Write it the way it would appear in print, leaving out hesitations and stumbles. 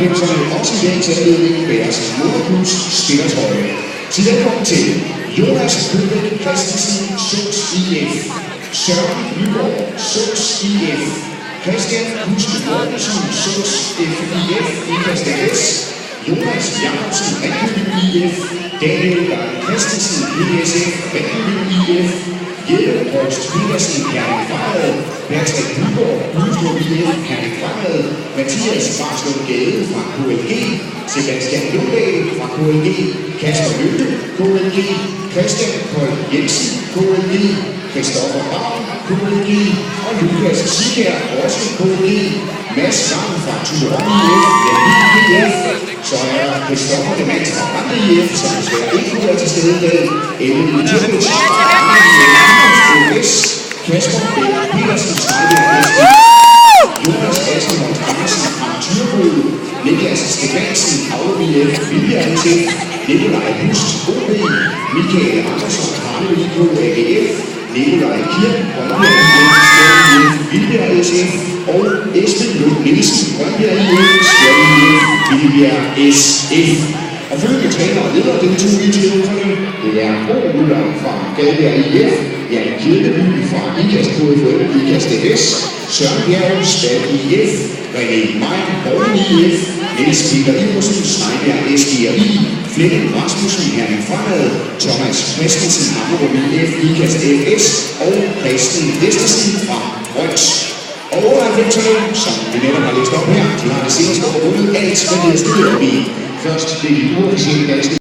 92'erne også i dagens anledning bærer sin Moderklubs spillertrøje. Til velkommen til Jonas Høbæk Christensen, Sunds IF, Søren Nygaard, Sunds IF, Christian Huske Mortensen, Sunds FIF, Ikast AS, Jonas Jacobsen, Ringkøbing IF, Daniel Garde Christensen, BSF, Ringkøbing IF, Jelle Horst Petersen, Herning Fremad, Patrick Nygaard, Ulstrup IF, Herning Fremad, Mathias Barslund Gade fra KLG, Sebastian Lundahl fra KLG, Kasper Lykke, KLG, Christian Kold Jensen, KLG, Christoffer Ravn, KLG og Lukas Sikær, også KLG, Mads Ravn fra Turon IF, Jannik IF, så er Christoffer Demant fra Brande IF, som desværre ikke kunne være til stede i dag, Ellen Tøbels fra OS, Kasper Bæk Petersen, Jonas Askelholdt Andersen fra Thyrbøl, Niklas Stefansen, Aarhus IF, Vilja IF, Nikolaj Hust, OB, Michael Andersson, Harlem IK, AGF, Nikolaj Kirk, Grønbjerg IF, Stjerne IF, Vilja SF og Esben Lund Nielsen, Grønbjerg IF, Stjerne IF, Vilja SF. Og følgende træner og leder den to IT'erne, det er Bo Müller fra Gadbjerg IF, Jan Kirkeby fra Ikast KFL, Ikast AS, Søren Bjerg, Stad IF, René Meyer, Borgen IF, Niels Peter Iversen, Steinbjerg SGRI, Flemming Rasmussen, Herning Fremad, Thomas Christensen, Hammerum IF, Ikast AS og Christian Vestersen fra Røns. Og 98'erne, som vi netop har læst op her, de har det seneste år vundet alt, hvad de har stillet op i. Først blev de uofficielle danske